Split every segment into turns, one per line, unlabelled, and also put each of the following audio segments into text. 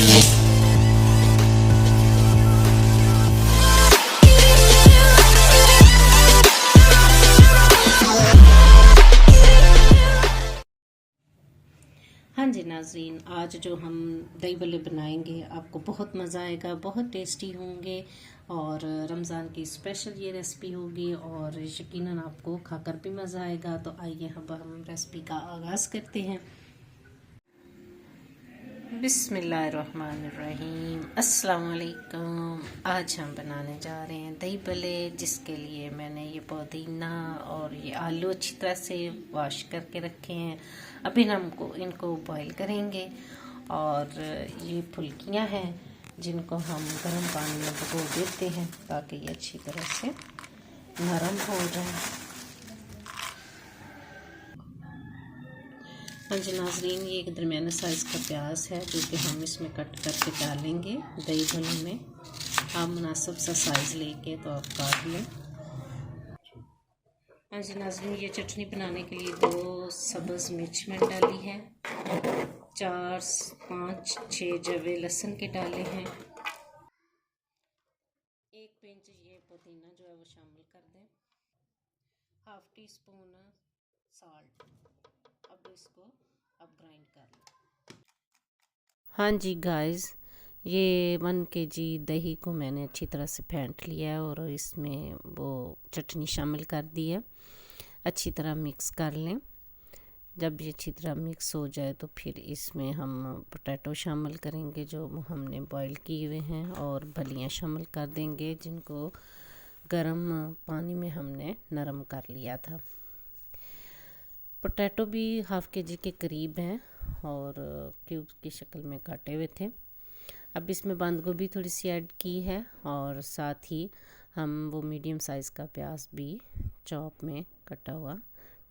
हाँ जी नाज़रीन, आज जो हम दही भल्ले बनाएंगे आपको बहुत मज़ा आएगा, बहुत टेस्टी होंगे और रमज़ान की स्पेशल ये रेसिपी होगी और यकीनन आपको खाकर भी मज़ा आएगा। तो आइए हम रेसिपी का आगाज़ करते हैं। बिस्मिल्लाहिर्रहमानिर्रहीम, अस्सलाम वालेकुम। आज हम बनाने जा रहे हैं दही भल्ले, जिसके लिए मैंने ये पुदीना और ये आलू अच्छी तरह से वॉश करके रखे हैं। अभी हम इनको बॉईल करेंगे और ये फुल्कियां हैं जिनको हम गर्म पानी में भिगो देते हैं ताकि ये अच्छी तरह से नरम हो जाए। हाँ जी नाज़रीन, ये एक दरमियाना साइज़ का प्याज है जो कि हम इसमें कट करके डालेंगे दही भल्ले में। आप मुनासिब सा साइज़ लेके तो आप काट लें। हाँ जी नाज़रीन, ये चटनी बनाने के लिए 2 सब्ज़ मिर्च मैंने डाली है, 4 5 6 जवे लहसुन के डाले हैं, 1 पिंच ये पुदीना जो है वो शामिल कर दें, हाफ़ टी स्पून साल्ट। अब इसको ग्राइंड कर लें। हाँ जी गाइस, ये 1 kg दही को मैंने अच्छी तरह से फेंट लिया है और इसमें वो चटनी शामिल कर दी है। अच्छी तरह मिक्स कर लें। जब ये अच्छी तरह मिक्स हो जाए तो फिर इसमें हम पोटैटो शामिल करेंगे जो हमने बॉईल किए हुए हैं और भलियाँ शामिल कर देंगे जिनको गर्म पानी में हमने नरम कर लिया था। पोटैटो भी हाफ़ kg के करीब हैं और क्यूब्स की शक्ल में काटे हुए थे। अब इसमें बंद गोभी थोड़ी सी ऐड की है और साथ ही हम वो मीडियम साइज़ का प्याज भी चॉप में कटा हुआ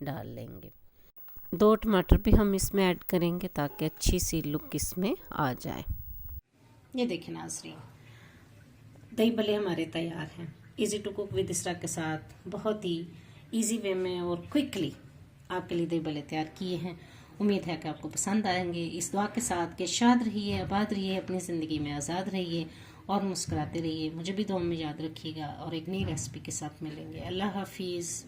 डाल लेंगे। 2 टमाटर भी हम इसमें ऐड करेंगे ताकि अच्छी सी लुक इसमें आ जाए। ये देखें नाज़रीन, दही भल्ले हमारे तैयार हैं। इजी टू कुक विद इसरा के साथ बहुत ही इजी वे में और क्विकली आपके लिए दही भल्ले तैयार किए हैं। उम्मीद है कि आपको पसंद आएंगे। इस दुआ के साथ कि शाद रहिए, आबाद रहिए, अपनी ज़िंदगी में आज़ाद रहिए और मुस्कुराते रहिए। मुझे भी दुआ में याद रखिएगा और एक नई रेसिपी के साथ मिलेंगे। अल्लाह हाफिज़।